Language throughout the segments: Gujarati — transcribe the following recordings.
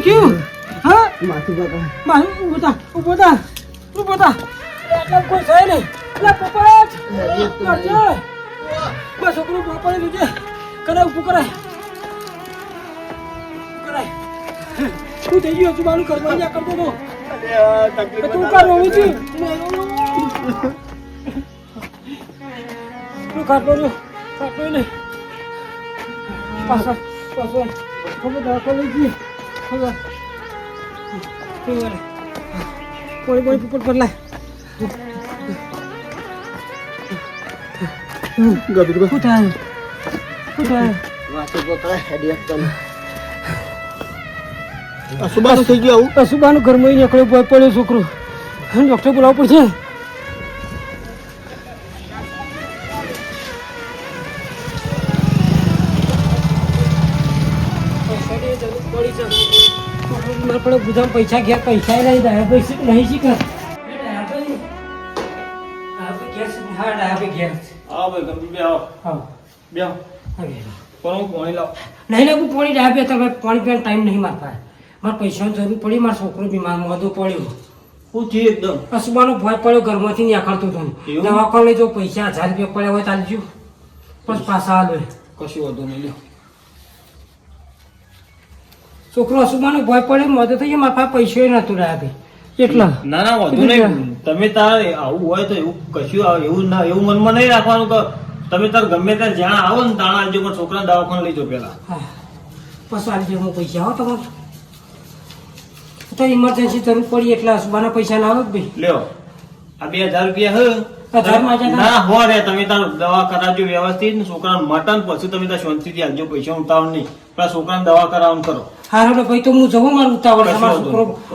થયું હા માથું બકા મારું ઉભો થા કોઈ છે નહીં એટલે પોપટ બસ છોકરું પોપડી લીધે કરાય ઉભું કરાય શું થઈ ગયું તું મારું કરવાનું કરતો તો તું કાર રોવું છું તું કાઢો નહીં પાછો ખબર દાખલ લઈ ગઈ ખબર કોઈ પોપટ પર લાય ગબીર શું થાય માથું બકા હેડિયક તો અસુબાનું થઈ ગયું આવું અસુબાનું ઘરમાં નીકળ્યો ભય પડ્યો છોકરો ડૉક્ટર બોલાવવું પડશે પૈસા ગયા પૈસા નહીં ડાયા પૈસા નહીં શીખર આવો ભાઈ ગંભીર બે આવો બે આવો પણ હું પાણી લાવ નહીં લાગુ પાણી ડાયા બે તમે પાણી પીવાનો ટાઈમ નહીં મારતા મારે પૈસાની જરૂર પડી મારો છોકરો બીમાર મોઢું પડ્યો હું થી એકદમ અસુબાનો ભય પડ્યો ઘરમાંથી નીકળતો હતો દવાખાને જો પૈસા 1000 રૂપિયા પડ્યા હોય ચાલજો બસ પાછા હાલ કશું વધુ નહીં લ્યો છોકરો અસુબાનો ભય પડે મોઢું થઈ ગયો મારા પાસે પૈસા નતું રહ્યા ભાઈ એટલા ના ના વધુ નહીં તમે તાર આવું હોય તો એવું કશું એવું ના એવું મનમાં નહીં રાખવાનું કે તમે તાર ગમે ત્યારે જ્યાં આવો ને ત્યાં આવજો પણ છોકરા દવાખાને લઈ જાઓ પેલા પછી આવી જાય પૈસા હો તમારે તો ઇમરજન્સી જરૂર પડી એટલે અસુબાના પૈસા ના આવે ભાઈ લ્યો આ 2000 રૂપિયા ના હો રે તમે તાર દવા કરાવજો વ્યવસ્થિત ને છોકરાને મટન પછી તમે તાર શાંતિથી આવજો પૈસા ઉતાવળ નહીં પેલા છોકરાને દવા કરાવવાનું કરો હા ભાઈ તો હું જવું મારું ઉતાવળ તમારો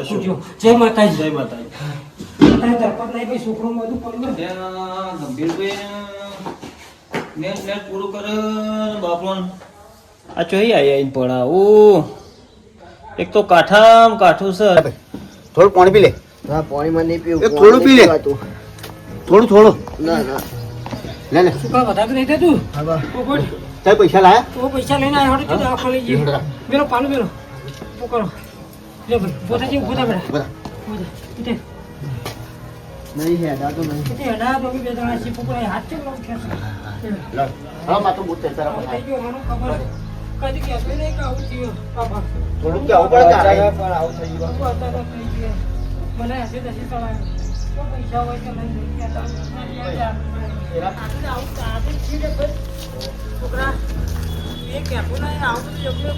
છોકરો જય માતાજી જય માતાજી દરપત નહીં ભાઈ છોકરો બધું પડ્યું ગંભીરભાઈ નેટ પૂરું કરે બાપણ આ ચોઈ આવીને પડા ઓ એક તો કાઠું છે થોડું પાણી પી લે હા પાણીમાં નહીં પીવું એક થોડું પી લે થોડું ના લે છોકરા વધારે નહીં થતું હા પોપટ તારે પૈસા લાયા તો પૈસા લઈને આવ્યો હતો દવાખાને લઈ જઈએ બેલો પાલું બેલો શું કરો લે ભાઈ પોતા જેવું પોતા બેટા બધા નહીં હેડા તો નહીં હેડા તો બે જણા છે પોપટ હાથ છે હા માથું બૂટ તારા થઈ ગયો મને ખબર કદી કહેતો નહીં કે આવું થયું બાબા થોડું કેવું પડે તારે પણ આવું થઈ ગયું મને હશે દસી સવાય તો પૈસા હોય તો લઈ છોકરા એ કહેતું નહીં આવું બધું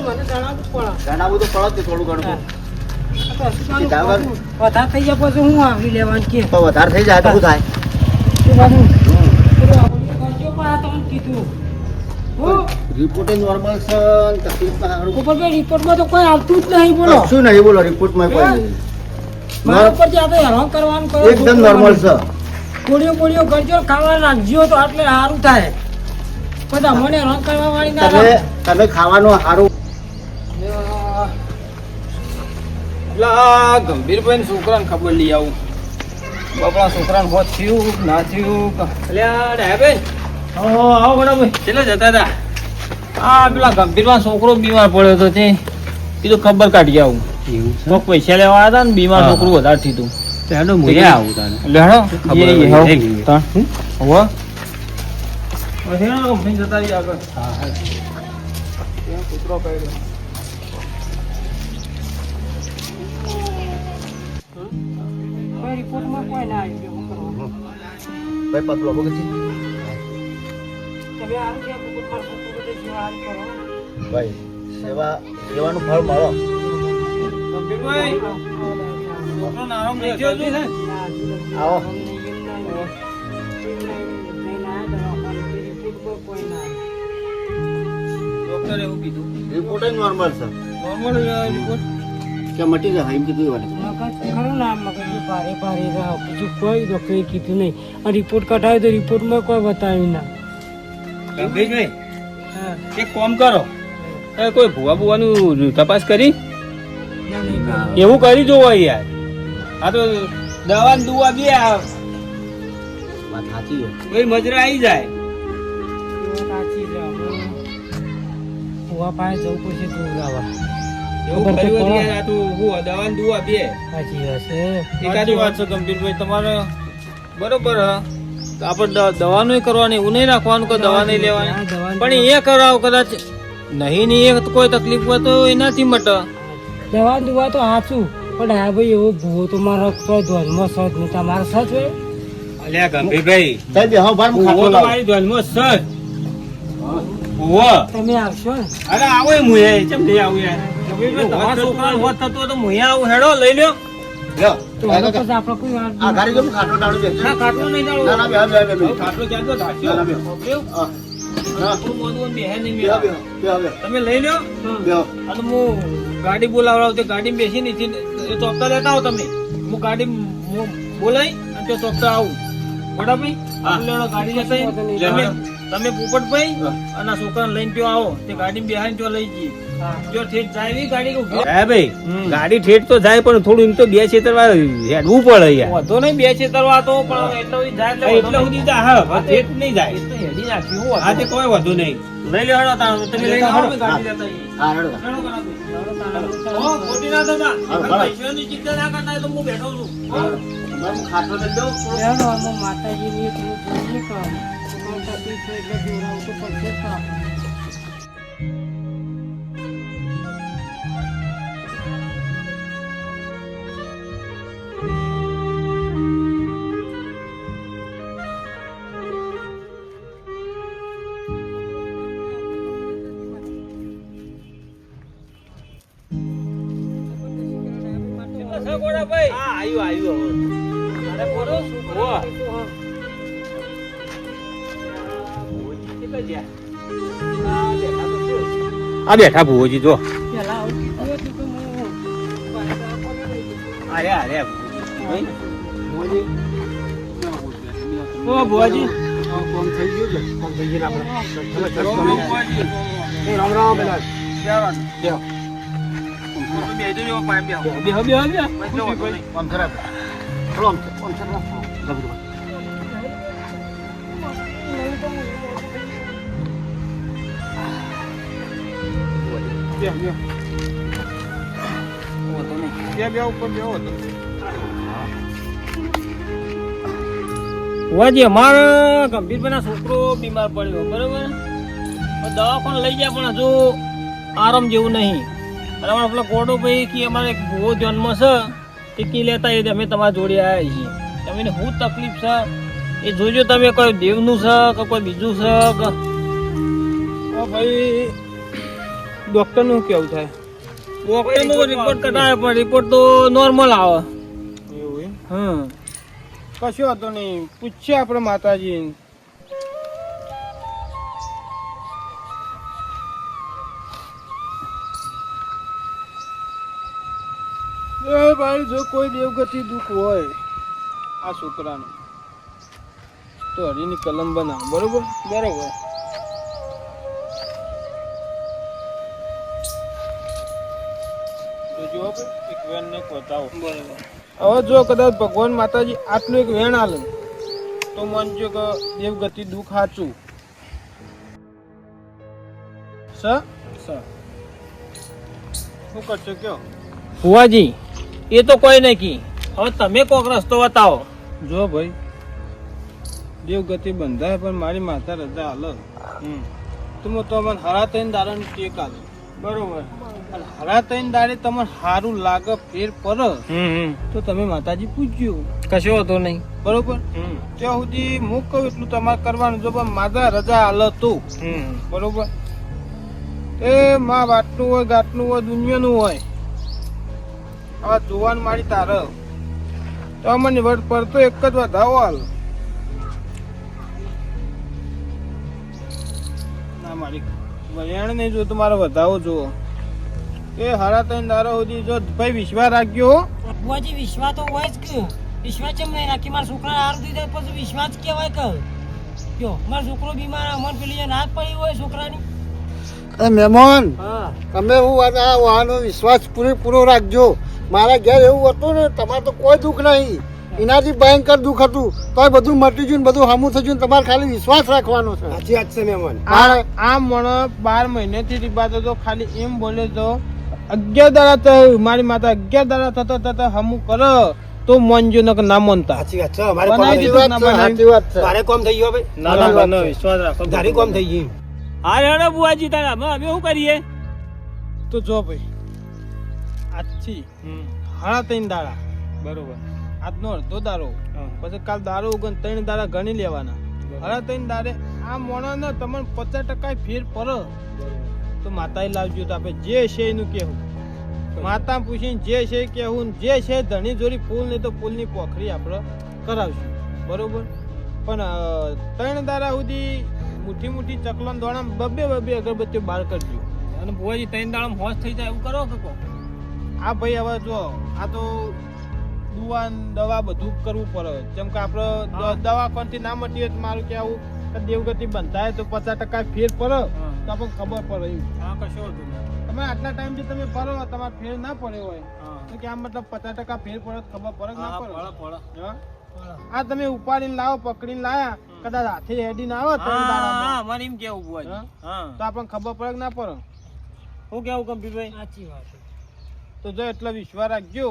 મને જણાવવું પડે ઘણા બધું પડે થોડું ઘણું વધારે થઈ જાય પછી હું આવડી લેવાનું કે તો વધારે થઈ જાય તો શું થાય રિપોર્ટ નોર્મલ છે તકલીફ રિપોર્ટમાં તો કોઈ આવતું જ નહીં બોલો શું નહીં બોલો રિપોર્ટમાં કોઈ મારા ઉપર ત્યાં તો હેરાન કરવાનું કરો એકદમ નોર્મલ છે ગોળીઓ કરજો ખાવા રાખજો તો એટલે સારું થાય બધા મને હેરાન કરવા વાળી ના તમે ખાવાનું સારું ગંભીરભાઈ છોકરાને ખબર લઈ આવું બાપડા છોકરાને હોત થયું ના થયું આવો બરાબર ચેલા જતા હતા આ પેલા ગંભીરમાં છોકરો બીમાર પડ્યો હતો તે કીધું ખબર કાઢી આવું તો પૈસા લેવા આવ્યા હતા ને બીમાર છોકરું વધારે થયું જતા રહી આગળ કૂતરો કર્યો રિપોર્ટમાં કોઈ ના આવ્યું શું કરવાનું ભાઈ પતલો બગડ તમે આવું છે રિપોર્ટમાં છોકરો બધે સેવા કરો ભાઈ સેવાનું ફળ મળો ગંભીરભાઈ છોકરાનો આરામ નહીં થયો છે ને આવો ડોક્ટરે એવું કીધું રિપોર્ટ નોર્મલ છે નોર્મલ રિપોર્ટ કે મટી જાય એમ કીધું મને ખરું ના મગજ ભારે ભારે રાહ બીજું કોઈ ડોક્ટરે કીધું નહીં આ રિપોર્ટ કઢાવ્યો તો રિપોર્ટમાં કોઈ બતાવ્યું ના ગંભીરભાઈ એક કામ કરો કોઈ ભૂવા ભૂવાનું તપાસ કરી એવું કરી જોવો યાર આ તો દવા દુવા બે વાત સાચી છે ભાઈ મજરા આવી જાય સાચી છે ભૂવા પાસે જવું પડશે દૂર આવવા એવું ખબર તો કર્યું પડે. યાર, આ તું હું દવા ને દુવા બે સાચી વાત છે. એકાદી વાત છે ગંભીરભાઈ તમારે બરોબર હ આપણે દવાનું કરવાની એવું નહીં રાખવાનું કે દવા નહીં લેવાની હા, દવા પણ એ કરાવો કદાચ નહીં ને એ કોઈ તકલીફ હોય તો એનાથી મટે દવા દુવા તો હાચું, પણ હા ભાઈ એવો ભૂવો તો મારો કોઈ ધ્વનમાં સજ નહીં, તમારે સજ હોય. અલ્યા ગંભીરભાઈ સાહેબ બેહો બાર હું ખાટલો ભૂવો તો લાવું. મારી ધ્યાનમાં સજ ભૂવો તમે આવશો ને અરે આવો એ મુએ ચમ નહીં આવું યાર ગંભીરભાઈ તમારા છોકરાને હોત થતું હોય તો મુએ આવું હેડો લઈ લ્યો લ્યો. તો હવે પછી આપણે કોઈ વાત આ ગાડી જો હું ખાટલો ડાળું છે. ના ખાટલો નહીં ના દાડો ના બેહો બેહો બેહો. ખાટલો ચાલતો ધાસ્યો ના, ના, ઓકે? હા. હા. આપણું મોઢું બેહે નહીં બેહો મેળા. બેહો બેહો તમે લઈ લ્યો બેહો. અને હું ગાડી બોલાવડાવું તે ગાડીમાં બેસી નીચે એ ચોકતા લેતા આવો તમે હું ગાડી બોલાવી અને તે ચોકતા આવું બરાબર આપણે લેવડો ગાડી જતા આવીએ. તમે પોપટભાઈ અને આ છોકરાને લઈને ત્યાં આવો તે ગાડીમાં બેહાઈને ત્યાં લઈ જઈએ જો ઠેઠ જાય એવી ગાડી ઉભી હા ભાઈ ગાડી ઠેઠ તો જાય પણ થોડું એમ તો બે ક્ષેત્ર હેડવું પડે યાર વધો નહીં બે છે તરવા તો પણ એટલો સુધી જાય એટલે સુધી જાય હા ઠેઠ નહીં જાય તો હેડી નાખ્યું હા તે કોઈ વધુ નહીં લઈ લેવાનો તાણ તમે લઈને આવો અમે ગાડી લેતા આવીએ. હા હેડો. હેડો કરાવી. હો, ખોટી ના થતા. પૈસાની ચિંતા ના કરતા હોય તો હું બેઠો છું હો. બાર હું ખાટલો લઈ દઉં. લેવાનો આમાં માતાજીની એક રૂપ જોઈએ કે છોકરાને તકલીફ હોય એટલે જોડાવવું તો પડશે જ આપણે. સગોડાભાઈ. હા આવ્યું અરે બોલો શું કરો? આ બેઠા ભુવોજી જો પહેલા આવું કીધું હતું કે હું પાછા કોને લઈ જઉં? અરે અરે ઓ ભુવાજી. કોમ થઈ ગયું છે. કોમ થઈ ગયું ને આપણે. ઓ ભુવાજી. એ રામ રામ પેલા. બેહો. બેહજો જો પાઇપ બેહો. બેહો બેહો બેહો. કોમ ખરાબ. ચલો આમ છે. કોમ ખરાબ. ગભરો. ભુવાજી અમારા ગંભીરભાઈના છોકરો બીમાર પડ્યો બરોબર તો દવાખાને લઈ ગયા પણ હજુ આરામ જેવું નહીં અને અમારા પેલા ગોડો ભાઈ કે અમારે એક ભૂવો જન્મ છે તે કી લેતા એ અમે તમારા જોડે આવ્યા છીએ તમને શું તકલીફ છે એ જોજો તમે કોઈ દેવનું છે કે કોઈ બીજું છે કે ભાઈ ડોક્ટર નું કેવું થાય ડોક્ટરનો રિપોર્ટ કઢાયો પણ રિપોર્ટ તો નોર્મલ આવે એવું એમ હમ કશું હતો નહીં પૂછ્યા આપણે માતાજી એ ભાઈ જો કોઈ દેવગતિ દુઃખ હોય આ છોકરાનું તો હરીની કલમ બનાવ બરોબર બરોબર જોજો ભાઈ એક વેણ ને બતાવો બરોબર હવે જો કદાચ ભગવાન માતાજી આટલું એક વેણ આલે તો માનજો કે દેવગતિ દુઃખ સાચું શું કરશો કયો ભુવાજી એ તો કોઈ નહીં કી હવે તમે કોક રસ્તો બતાવો જો ભાઈ દેવગતિ બંધાય પણ મારી માતા રજા હાલ તો હું તમને હરા થઈને દાડાની ટેક આલું બરોબર અને હરા થઈને દાડે તમને સારું લાગે ફેર પડે તો તમે માતાજી પૂછજો કશો હતો નહીં બરોબર ત્યાં સુધી હું કહું એટલું તમારે કરવાનું જો પણ માતા રજા હાલ તો બરોબર એ માં વાટનું હોય ગાટનું હોય દુનિયાનું હોય હવે જોવાનું મારી તારે તો મને વટ પડતો એક જ વધાવો હાલ ના મારી વયાણ નહીં જો તમારે વધાવો જુઓ એ હારા ત્રણ દારા સુધી જો ભાઈ વિશ્વાસ રાખ્યો હો. બુઆજી વિશ્વાસ તો હોય જ કે વિશ્વાસ કેમ નહીં રાખી મારા છોકરાને હાર દીધા પછી વિશ્વાસ કહેવાય કે જો મારો છોકરો બીમાર અમર પેલી નાક પડી હોય છોકરાની એ મહેમાન હા તમે હું આ વાહનો વિશ્વાસ પૂરેપૂરો રાખજો મારા ઘેર એવું હતું ને તમારે તો કોઈ દુઃખ નહીં એનાથી ભયંકર દુઃખ હતું તોય બધું મટી ગયું ને બધું સામું થઈ ગયું ને તમારે ખાલી વિશ્વાસ રાખવાનો છે સાચી વાત છે મહેમાન. આ મને 12 મહિનેથી રીબાતો તો ખાલી એમ બોલે તો 11 દાડા થયું મારી માતા 11 દાડા થતા હમું કરે તો મોનજો ન ના મોનતા સાચી વાત છે અમારે બનાવી કોમ દીધું, ના બનાવી. સાચી વાત છે મારે કોમ થઈ ગયો ભાઈ ના બનો વિશ્વાસ રાખો તારી કોમ થઈ ગઈ હા હેડો બુઆજી તારા અમે શું કરીએ તો જો ભાઈ આજથી હાડા 3 દાડા બરોબર આજનો અડધો દારો પછી કાલ દારો ઉગન 3 દાડા ગણી લેવાના હાડા 3 દાડે આ મોણાને તમને 50% ફેર પડે તો માતાએ લાવજો તો આપણે જે છે એનું કેવું માતા પૂછીને જે છે કેવું જે છે ધણી જોડી ફૂલ નહીં તો ફૂલની પોખરી આપણે કરાવશું બરોબર પણ 3 દાડા સુધી મુઠ્ઠી ચકલન દોણા બબે અગરબત્તીઓ બહાર કરજો અને બુઆજી 3 દાડા હોશ થઈ જાય એવું કરો કે કો આ ભાઈ હવે જો આ તો દવા બધું કરવું પડે જેમ કે આપણે દવાખાનથી ના મટીએ તો મારું કેવું કે દેવગતિ બંધાય તો 50% ફેર પડે તો આપણને ખબર પડે એવું હા કશો વાંધો નહીં. તમે આટલા ટાઈમથી તમે ફરો તમારે ફેર ના પડ્યો હોય તો કે આ મતલબ 50% ફેર પડે તો ખબર પડે કે ના પડે હા? આ તમે ઉપાડીને લાવો પકડીને લાયા કદાચ હાથે હેડીને આવે તો હા મને એમ કેવું બુઆજી હા? હા તો આપણને ખબર પડે કે ના પડે શું કેવું કમ્પ્યુટર સાચી વાત છે. તો જો એટલો વિશ્વાસ રાખજો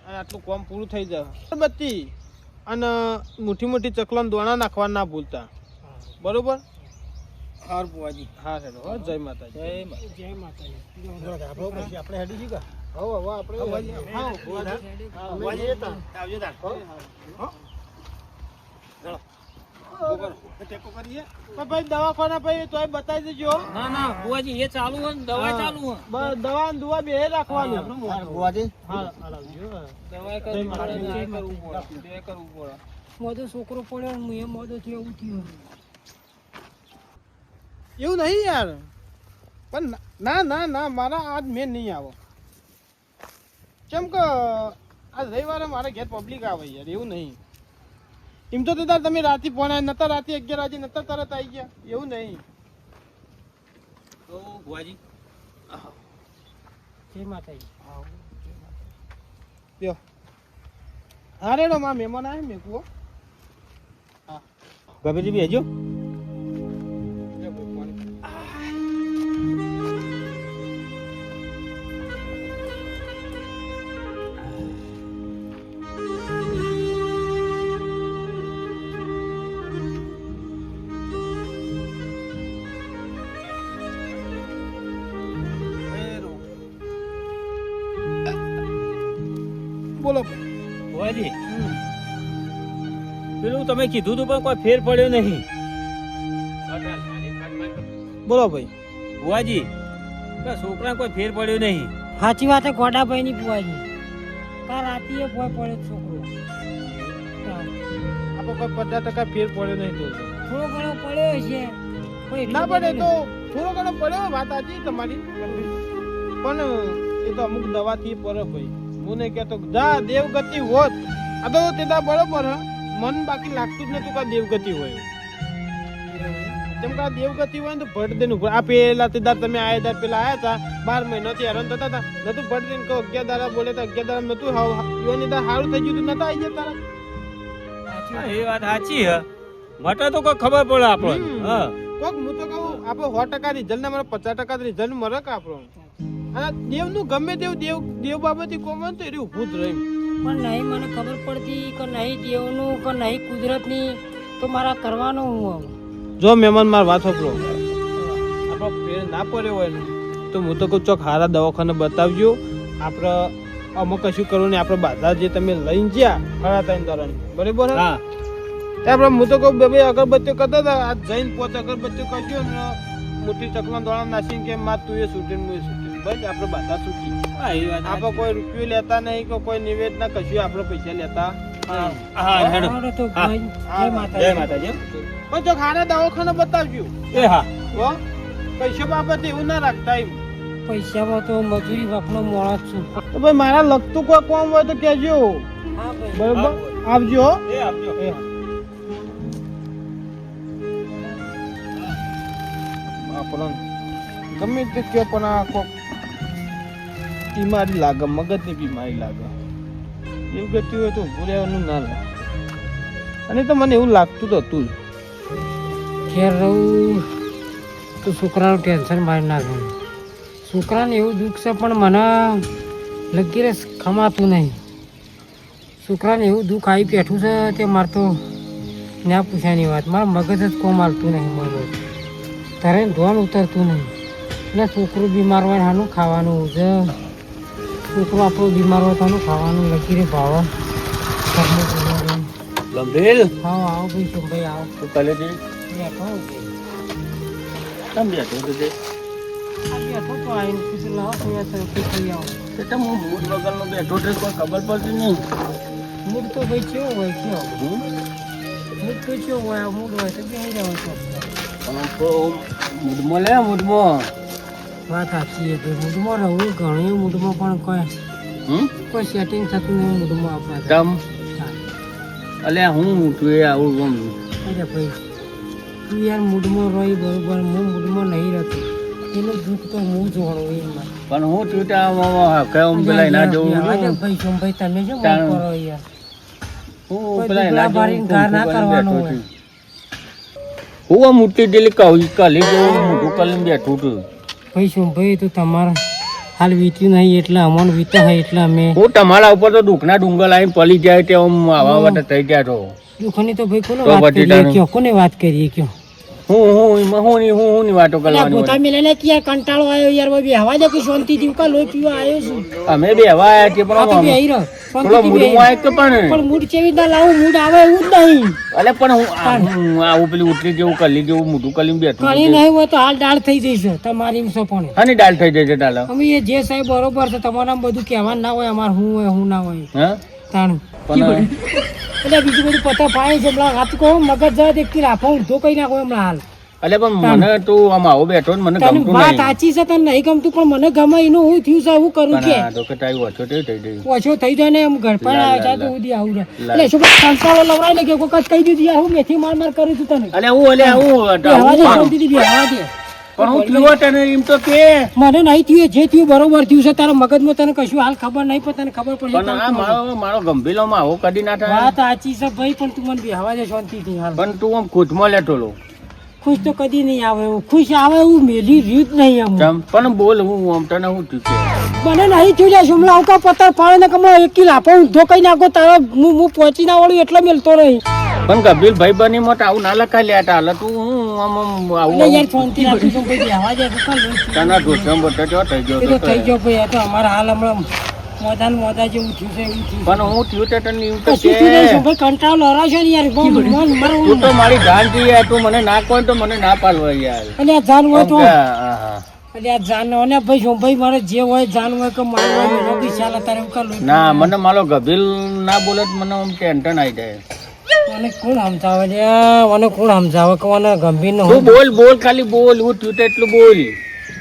અને આટલું કામ પૂરું થઈ જાય અગરબત્તી અને મોટી ચકલાં દોણા નાખવા ના ભૂલતા બરોબર હાર બુઆજી હા હેડો હો, જય માતાજી જય માતાજી. આપણે હેડી છીએ કા હવે આપણે હા, આવજો તાર ટેકો કરીએ પણ ભાઈ દવાખાના ભાઈ તોય બતાવી દેજો ના ના બુઆજી એ ચાલુ હોય ને દવા ચાલુ હોય દવા ને દુવા બે રાખવાનું બુઆજી હા આવજો દવા કરવું પડે ને એ કરવું પડે બે કરવું પડે મોદો છોકરો પડ્યો ને એ મોદો થી એવું થયું એવું નહીં યાર પણ ના મારા આજ મેં નહીં આવો કેમ કે આજ રવિવારે મારે ઘેર પબ્લિક આવે યાર એવું નહીં એમ તો તાર તમે રાતે ફોન નતા રાતે 11 વાગે નતા તરત આવી ગયા એવું નહીં તો બુઆજી જય માતાજી. લ્યો હા રેડો માં મહેમાન આવે મેં કુઓ ગભેજી બેજો બોલો બુઆજી પેલું તમે કીધું તું પણ કોઈ ફેર પડ્યો નહીં બોલો ભાઈ બુઆજી છોકરા કોઈ ફેર પડ્યો નહીં સાચી વાત છે ગોડાભાઈ ની બુઆજી કાલ રાતે એ ભોય પડ્યો છોકરો હા. આપણે કોઈ 50% ફેર પડ્યો નહીં તો થોડો ઘણો પડ્યો છે કોઈ એટલો ના પડે બધો તો થોડો ઘણો પડ્યો વાત સાચી તમારી પણ એ તો અમુક દવાથી પડે ભાઈ હું નહીં કહેતો જા દેવગતિ હોત આ તો તેતા બરોબર હ મન બાકી લાગતું જ નતું કે આ દેવગતિ હોય જેમ કે આ દેવગતિ હોય ને તો ભટ દેનું આ પેલા તેદાર તમે આયા પેલા આયા હતા 12 મહિનાથી હેરાન થતા હતા નતું ભટ દેને કહો 11 દાડા બોલે તો 11 દાડા નતું યોની દા સારું થઈ ગયું નતા આવી ગયા તારા હા, એ વાત સાચી હે માટે તો કોઈ ખબર પડે આપણને હા કોક હું તો કહું આપણે 100% રિઝલ્ટ ના મને 50% રિઝલ્ટ મળે કે આપણો અને દેવનું ગમે દેવ બાબતે કોમ હોય ને તો એ ઊભું જ રહી પણ નહીં મને ખબર પડતી કે નહીં દેવનું કે નહીં કુદરતની તો મારા કરવાનું હું જો મહેમાન માર વાત સાંભળો આપણો ફેર ના પડ્યો હોય ને તો હું તો કહું ચોક હારા દવાખાને બતાવજો આપણે અમુક કશું કરવું ને આપણે બાધા જે તમે લઈને ગયા ખરા ત્રણ દરવાની બરાબર હે? હા આપણે હું તો કહું બે અગરબત્તીઓ કરતા હતા આજ જઈને 5 અગરબત્તીઓ કરજો ને મોટી ચકલા દોણા નાસીને કે માં તું એ છૂટીને હું એ છૂટી બસ આપણે બાધા છૂટી હા, એ વાત આપણે કોઈ રૂપિયો લેતા નહીં કે કોઈ નિવેદ ના કશું આપણે પૈસા લેતા નહીં. હા હેડો હારો તો હા. ભાઈ હા, જય માતાજી. જય માતાજી પણ જો ખારા દવાખાને બતાવજો એ હા હો પૈસા બાબતે એવું ના રાખતા એમ પૈસામાં તો મજૂરી વખનો મોળા જ છું તો ભાઈ મારા લગતું કોઈ કામ હોય તો કહેજો હા ભાઈ બરોબર આવજો હો. એ આપજો એ આપણને ગમે તે કયો પણ આ કોક બીમારી લાગે મગજની બીમારી લાગે એવું ગતિ હોય તો ઊભું રહેવાનું ના લાગે અને તો મને એવું લાગતું તો હતું જ. ઘેર રહું તો છોકરાનું ટેન્શન મારી નાખે છોકરાને એવું દુઃખ છે પણ મને લગીરે ખમાતું નહીં. છોકરાને એવું દુઃખ આવી બેઠું છે તે મારે તો ના પૂછ્યાની વાત, મારા મગજ જ કોમ હાલતું નહીં. મગજ તારે ધોન ઉતરતું નહીં. એટલે છોકરું બીમાર હોય શાનું ખાવાનું છે? છોકરો આપણો બીમાર હોય તો ખાવાનું લગીરે ભાવ. ગંભીર હા આવો ભાઈ સોમભાઈ આવો. તું કાલે જઈ બેઠો કેમ બેઠો તો તે બેઠો તો આવીને પૂછ્યું લાવો અહીંયા સરખી થઈ આવો. એટલે હું મૂડ વગરનો બેઠો છે, કોઈ ખબર પડતી નહીં. મૂડ તો ભાઈ કેવો હોય કેવો મૂડ તો કેવો હોય? મૂડ હોય તો બેસી જવાય છે. પણ તો મૂડમાં લે મૂડમાં. વાત સાચી છે ભાઈ, મૂડમાં રહું ઘણું મૂડમાં પણ કોઈ સેટિંગ થતું નહીં મૂડમાં આપણા. તમ અલ્યા હું તું એ આવું ગમ અરે ભાઈ તું યાર મૂડમાં રહી બરોબર, હું મૂડમાં નહીં રહેતો. એનું દુઃખ તો હું જોવાનું એમાં. પણ હું તું કેમ પેલા ના જવું ભાઈ સોમભાઈ તમે શું તાણ. કરો યાર? હું કોઈ પેલા દુબળા ના ભારીને ઘા ના કરવાનું હોય. હું આ મોટી ડેલી કલી જેવું મોટું કરીને બેઠું છું. ભાઈ સોમભાઈ તો તમારા હાલ વીત્યું નહીં એટલે અમોન વીતા હોય એટલે અમે હું તમારા ઉપર તો દુઃખના ડુંગર લાવીને પલી જાય તે આમ આવા માટે થઈ ગયા છો. દુઃખની તો ભાઈ કોને તો વાત પછી કરીએ તાણે. કયો? કોને વાત કરીએ કયો? હું ની વાતો કરવાની પોતા હોય. મેલે કે યાર કંટાળો આવ્યો યાર ભાઈ હવા દે કે શાંતિથી કા લોહી પીવા આવ્યો છું. અમે બે હવા આયા છીએ આ તો પણ બેહી રહો થોડો શાંતિથી મૂડમાં બેહી. આવે કે પણ પણ મૂડ કેવી રીતના લાવું? મૂડ આવે એવું જ નહીં. અલે પણ હું આવું પેલી ઉતરી જેવું કલી જેવું મોટું કલીને બેઠું કણી છું. નહીં હોય તો હાલ ડાળ થઈ જઈશ તમારી સપણે. હાની દાલ થઈ જાય છે દાલ અમે એ જે સાહેબ બરોબર છે તમારા બધું કહેવાનું ના હોય અમારે હું હોય હું ના હોય હા તાણું. પણ એટલે બીજું બધું પતા પાય છે હમણાં વાત કહો મગજ જાય એક રાખો ઊંધો કઈ નાખો હમણાં હાલ. અલે પણ મને તું આમ આવો બેઠો ને મને તને ગમતું વાત નહીં. સાચી છે તને નહીં ગમતું પણ મને ગમે એનું હું થયું છે હું કરું પણ કે આ તો કે તારી ઓછો થઈ ગઈ. ઓછો થઈ જાય ને એમ ઘર પર લા, આવે લા, ત્યાં તો લા. સુધી આવું રહે. લા. એટલે શું કંટાળો લવડાય ને કે કોઈ વખત કહી દીધું યાર હું મેથી માર માર કરું છું તને અલે હું અલે હું બેહવા દે શાંતિથી બેહવા દે. પણ હું થયો તને એમ તો કે મને નહીં થયું જે થયું બરોબર થયું છે તારા મગજમાં તને કશું હાલ ખબર નહીં પણ તને ખબર પડી પણ આ મારો ગંભીરમાં આવો કદી ના થાય. વાત સાચી છે ભાઈ પણ તું મને બેહવા દે શાંતિથી હાલ. પણ તું આમ ખુદમાં લેતો લો. ખુશ તો કદી નહીં આવે એવું ખુશ આવે એવું મેલી રીત નહીં આમ. પણ બોલ હું આમ તને હું થયું છે? મને નહીં થયું લ્યા શુમલા આવકા પત્તર પાડે ને કમા એક કિલો આપો ઊંધો કઈ નાખો તારો હું પહોંચી ના વળું એટલે મેલતો રહી. પણ કબીર ભાઈ બની મત આવું ના લખાય લે હાલ તું હું આમ આવું એટલે યાર શાંતિ રાખી છું ભાઈ બેહવા દે તું કાલ તને ઢોસા બટાટો થઈ એ તો ગયો થઈ ગયો ભાઈ આ તો અમારા હાલ હમણાં મોદા જેવું થયું છે એવું થયું. પણ હું થયું તો તને એવું તો કશું કે થયું નહીં શુમભાઈ કંટાળો લડાશો ને યાર બહુ મન મારું તું તો મારી જાન થી યાર તું મને ના કહો તો મને ના પાડવા યાર. અને આ જાન હોય તો હા, હા. એટલે આ જાન અને ભાઈ શુમભાઈ મારે જે હોય જાન હોય કે મારું હોય એનો બી ચાલે તારે એવું કાલ ના મને મારો ગભીર ના બોલે તો મને આમ ટેન્શન આવી જાય. મને કોણ સમજાવે છે મને કોણ સમજાવે કે મને ગંભીર નો તું બોલ ખાલી બોલ હું થયું તો એટલું બોલ.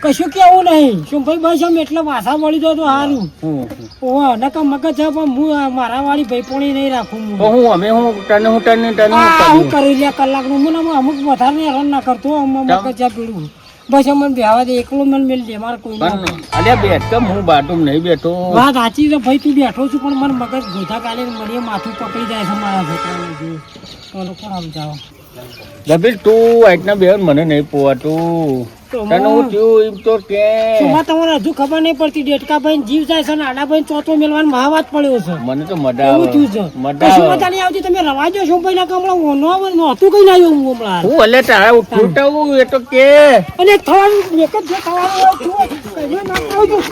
કશું કેવું નહીં શુમભાઈ બસ આમ એટલે વાસા મળી જાય તો સારું. હું ઓહો નકા મગજ છે પણ હું મારા વાળી ભાઈપોણી નહીં રાખું હું. તો હું અમે હું તને હું આ હું કર્યું. કરી લે કલાકનું મને અમુક વધારે હેરાન ના કરતો મગજ છે પીડું બસ મને બેહવા દે એકલો મને મેળ દે મારે કોઈ ના પણ અલ્યા બેઠ કેમ હું બાટુમ નહીં બેઠો. વાત સાચી છે ભાઈ તું બેઠો છું પણ મને મગજ ગોધા કાઢે મને માથું પકડી જાય છે મારા છોકરાને જે મને કોણ સમજાવો. ગભીર તું આજના બે મને નહીં પોવાતું. તને હું થયું એમ તો કે સુમા તમારે હજુ ખબર નહીં પડતી ડેટકા ભાઈ જીવ જાય છે ને આડા ભાઈ ચોથો મેળવાનો મહાવાત પડ્યો છે મને તો મજા એવું આવે થયું છે મજા કશું આવે. મજા નહીં આવતી તમે રવા દો છો ભાઈ ના કમળા નહોતું કઈ ના આવ્યું હું હમણાં હું અલે તારે ઉઠાવું એ તો કે અને થવાનું એક જ છે થવાનું હોય તું કહીએ ના કહું છું.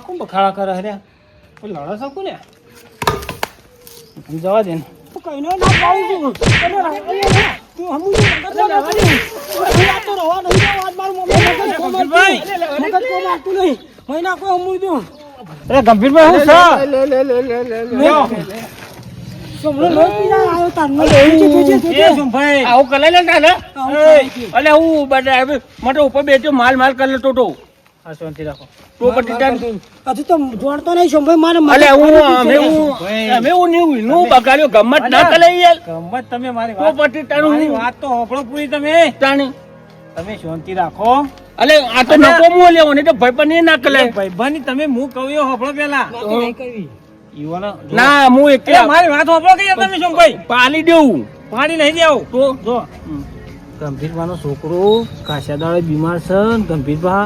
કોણ બખાડા કરે હર્યા કોઈ લડો શકું ને જવા દે ને કઈ ના પાડું છું તું હમું આવું કરે ને તારે અલે હું બધા માટે ઉપર બેઠો માલ કરી લેતો હતો આ શાંતિ રાખો પ્રોપર્ટી તાન હજુ તો જોડતો નહીં શોભાઈ મારે અલે અમે હું બગાડ્યો ગમત ના કરે યાર ગમત તમે મારી પ્રોપર્ટી તારું મારી વાત તો હોભળો પૂરી તમે તાણી તમે શાંતિ રાખો અલે આ તો નકો મો લેવો ને તો ભાઈ પણ ના કરે ભાઈબાની તમે હું કહું એ હોભળો પેલા નહીં કરવી યુવાનો ના હું એકલા મારી વાત હોભળો કે તમે શું ભાઈ પાલી દેવું પાણી નહીં દેવું તો જો ગંભીરભાનો છોકરો ખાસા દાડે બીમાર છે ગંભીરભા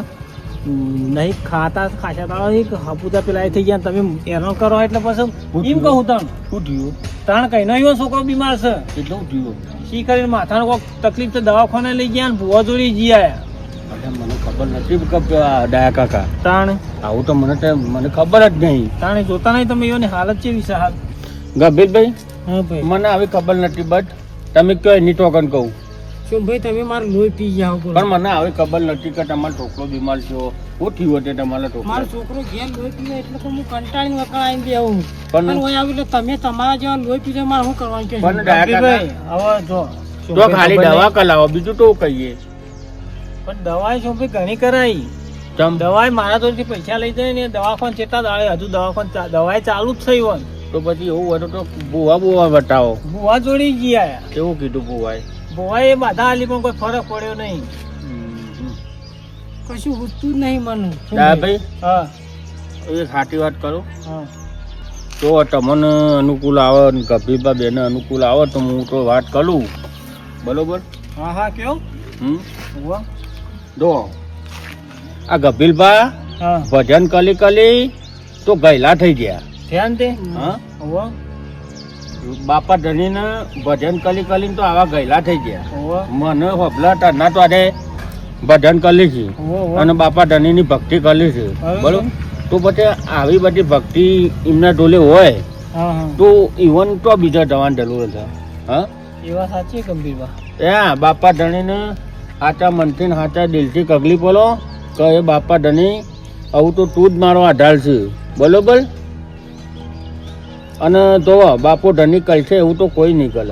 નહીં ખાતા ખાસા દાડે હાપુતા પેલા એ થઈ ગયા તમે હેરાન કરો એટલે પછી એમ કહું તણ શું થયું તાણ કઈ નહીં છોકરો બીમાર છે કેટલું થયું શી કરીને માથાનો કોઈક તકલીફ તો દવાખાને લઈ ગયા ને ભૂવા જોડી જી આયા અરે મને ખબર નથી કે આ ડાયા કાકા તાણ આવું તો મને ખબર જ નહીં તાણે જોતા નહીં તમે એની હાલત કેવી છે હાલ ગંભીરભાઈ હા ભાઈ મને હવે ખબર નથી બટ તમે કયો એની ટોકન કહું શોભાઈ તમે મારું લોહી પી જાઓ પણ મને હવે ખબર નથી કે તમારો છોકરો બીમાર છો શું થયું હતું તમારા છોકરો મારો છોકરો ઘેર લોહી પીવે એટલે તો હું કંટાળીને વકળ આવીને બેહું પણ પણ ઓય આવું એટલે તમે તમારા જેવા લોહી પીવે મારે શું કરવાનું કે પણ ડાયા ભાઈ કાકા હવે જો તો ખાલી દવા કલાવો બીજું તો કહીએ પણ દવાઈ શું ભાઈ ઘણી કરાઈ ચમ દવાઈ મારા તરફથી પૈસા લઈ જાય ને દવાખાન ચેતા દાડે હજુ દવાખાન દવાઈ ચાલુ જ થઈ હોય તો પછી એવું હોય તો બુવા બતાવો ભૂવા જોડી ગયા કેવું કીધું બુવાએ ભૂવા એ બધા હાલી પણ કોઈ ફરક પડ્યો નહીં કશું પૂછતું જ નહીં મને ડાયાભાઈ હા એક સાચી વાત કરું હા તો તમને અનુકૂળ આવે ને ગભીરબા બેને અનુકૂળ આવે તો હું તો વાત કરું બરોબર હા હા કયો ભૂવા જો આ ગભીરબા હા ભજન કલી તો ગયેલા થઈ ગયા ધ્યાન દે હા ભૂવા બાપા ધણીને ભજન કલી તો આવા ગયેલા થઈ ગયા ભૂવા મને હબલા ટરના તો આડે ભજન કલી છે ભૂવા અને બાપા ધણીની ભક્તિ કલી છે હવે બરોબર તો પછી આવી બધી ભક્તિ એમના ડોલે હોય હા હા તો ઇવન તો બીજા જવાન જરૂર છે હા એ વાત સાચી ગંભીરબા એ બાપા ધણીને સાચા મનથી ને સાચા દિલથી કગલી પડો તો એ બાપા ધણી આવું તો તું જ મારો આધાર છે બરોબર અને તો બાપો ધણી કરશે એવું તો કોઈ નહીં કરે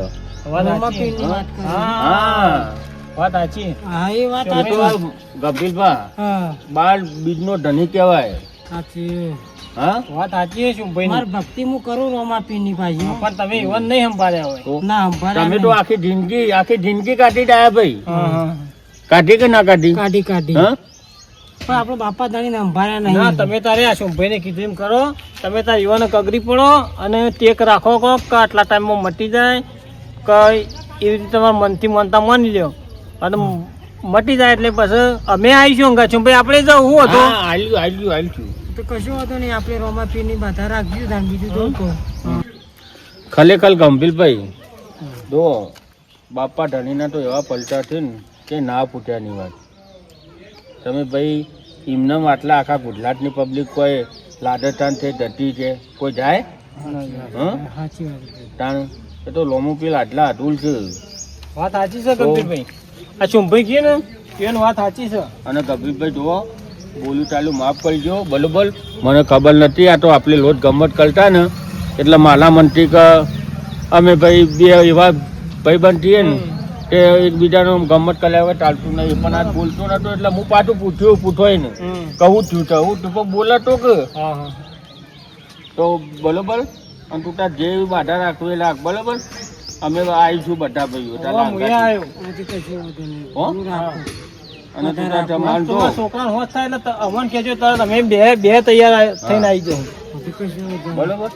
વાત રોમા સાચી પીરની વાત કરી. હા વાત સાચી હા એ વાત એ તો સાચી. ગભીરભા હા બાળ બીજનો ધણી કહેવાય સાચી હા વાત સાચી શું ભાઈ મારી ભક્તિ હું કરું રોમાપીરની ભાઈ પણ તમે ઇવન નહીં સંભાળ્યા હોય તો ના સંભાળ્યા તમે તો નહીં. આખી જિંદગી કાઢી ડાયા ભાઈ હા હા કાઢી કે ના કાઢી કાઢી કાઢી હા પણ આપણે બાપા દાણીને સંભાળ્યા ના નહીં તમે તારે આ શુંભાઈ ને કીધું એમ કરો તમે તાર યુવાને કગરી પડો અને ટેક રાખો કો કે આટલા ટાઈમમાં મટી જાય કે એવી રીતે તમારા મનથી માનતા માની લ્યો અને મટી જાય એટલે પછી અમે આવીશું અંગા છું ભાઈ આપણે જવું હું હતો હા, આલ્યું તો કશું વાંધો નહીં આપણે રોમાપીરની બાધા રાખજો તાણ બીજું તો કહું. ખરેખર ગંભીરભાઈ જો બાપા ધણીના તો એવા પલટા છે ને કે ના પૂછ્યાની વાત તમે ભાઈ એમને આટલા આખા ગુજરાતની પબ્લિક કોઈ લાડતાન છે ધરતી છે કોઈ જાય હા સાચી વાત છે. તાણ એ તો લોમુપીલ આટલા અધૂલ છે વાત સાચી છે ગંભીરભાઈ આ શુંભાઈ કહે ને એની વાત સાચી છે અને કબીરભાઈ જુઓ બોલું ચાલું માફ કરજો બરોબર મને ખબર નથી આ તો આપણે લોટ ગમત કરતા ને એટલે માલા મનથી કે અમે ભાઈ બે એવા ભાઈબંધ છીએ ને કે એકબીજાનો ગમત કર્યા વગર ચાલતું નહીં પણ આ બોલતો નતો એટલે હું પાછું પૂછોય ને કહું થયું તો હું તું પણ બોલાતો કે હા હા તો બરોબર અને તું તાર જે બાધા રાખવું એ રાખ બરોબર અમે આવીશું બધા ભાઈઓ તારા હું આવ્યો આથી કશું વાંધો નહીં. હો? દૂર રાખો. અને તું તાર જમાડજો. તમારા છોકરાને હોશ થાય એટલે અમને કહેજો તરત અમે બે તૈયાર થઈને આવી જાઉં આથી કશું વાંધો નહીં. બરોબર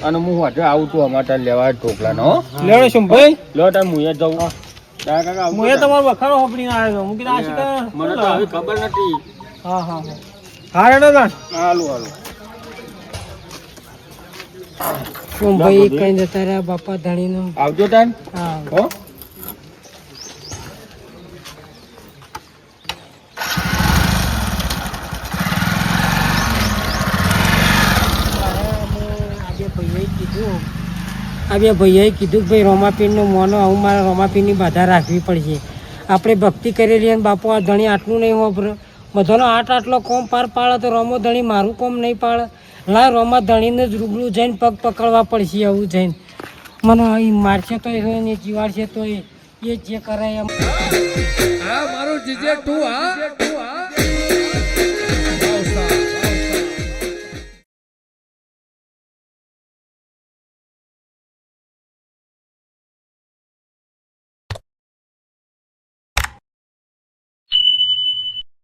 અને હું હજુ આવું છું અમારા લેવા ઢોકલાનો હો લેવડો શુંભાઈ લો તાર હું એ જઉં તારા કાકા આવજો હું એ તાર. તમારો વખારો હોપડીને આવ્યો હું કીધું આ શી કરે? મને તો હવે ખબર નથી હા હા હા હા રેડો તાણ. હાલું શું ભાઈ કઈ જતા રહ્યા બાપા ધણીનું આવજો તાન હા હો આ બે ભાઈઓએ કીધું કે ભાઈ રોમાપીરનો મોનો હું મારે રોમાપીરની બાધા રાખવી પડશે. આપણે ભક્તિ કરેલી અને બાપુ આ ધણી આટલું નહીં વાપરે બધાનો આટલો કોમ પાર પાડે તો રોમો ધણી મારું કોમ નહીં પાડે. લા રોમા ધણીને જ રૂબરૂ જઈને પગ પકડવા પડશે આવું જઈને મને એ મારશે તો એ જીવાડશે તો એ જે કરે એમ. આ મારું જીજે તું હા